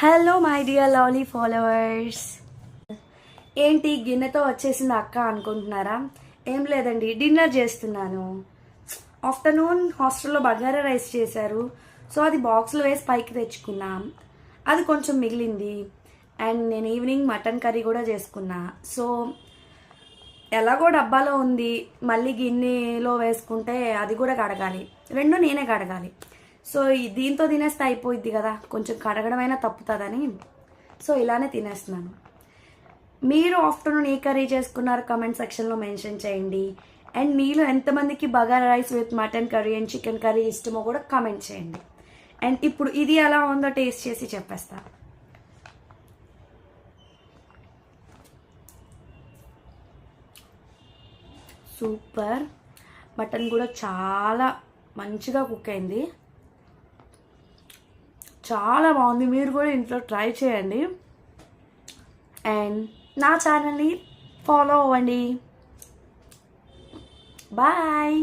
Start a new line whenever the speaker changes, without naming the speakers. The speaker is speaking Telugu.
Hello my dear lovely followers. ఏంటి గిన్నెతో వచ్చేసింది అక్క అనుకుంటున్నారా? ఏం లేదండి, డిన్నర్ చేస్తున్నాను. ఆఫ్టర్నూన్ హాస్టల్లో బగారా రైస్ చేశారు, సో అది బాక్స్లో వేసి పైకి తెచ్చుకున్నాం. అది కొంచెం మిగిలింది. అండ్ నేను ఈవినింగ్ మటన్ కర్రీ కూడా చేసుకున్నా. సో ఎలాగో డబ్బాలో ఉంది, మళ్ళీ గిన్నెలో వేసుకుంటే అది కూడా కడగాలి, రెండు నేనే కడగాలి. సో దీంతో తినేస్తే అయిపోయిద్ది కదా, కొంచెం కడగడమైనా తప్పుతుందని సో ఇలానే తినేస్తున్నాను. మీరు ఆఫ్టర్నూన్ ఏ కర్రీ చేసుకున్నారు కామెంట్ సెక్షన్లో మెన్షన్ చేయండి. అండ్ మీలో ఎంతమందికి bagara rice with mutton curry and chicken curry ఇష్టమో కూడా కామెంట్ చేయండి. అండ్ ఇప్పుడు ఇది ఎలా ఉందో టేస్ట్ చేసి చెప్పేస్తా. సూపర్. మటన్ కూడా చాలా మంచిగా కుక్ అయింది, చాలా బాగుంది. మీరు కూడా ఇంట్లో ట్రై చేయండి అండ్ నా ఛానల్ని ఫాలో అవ్వండి. బాయ్.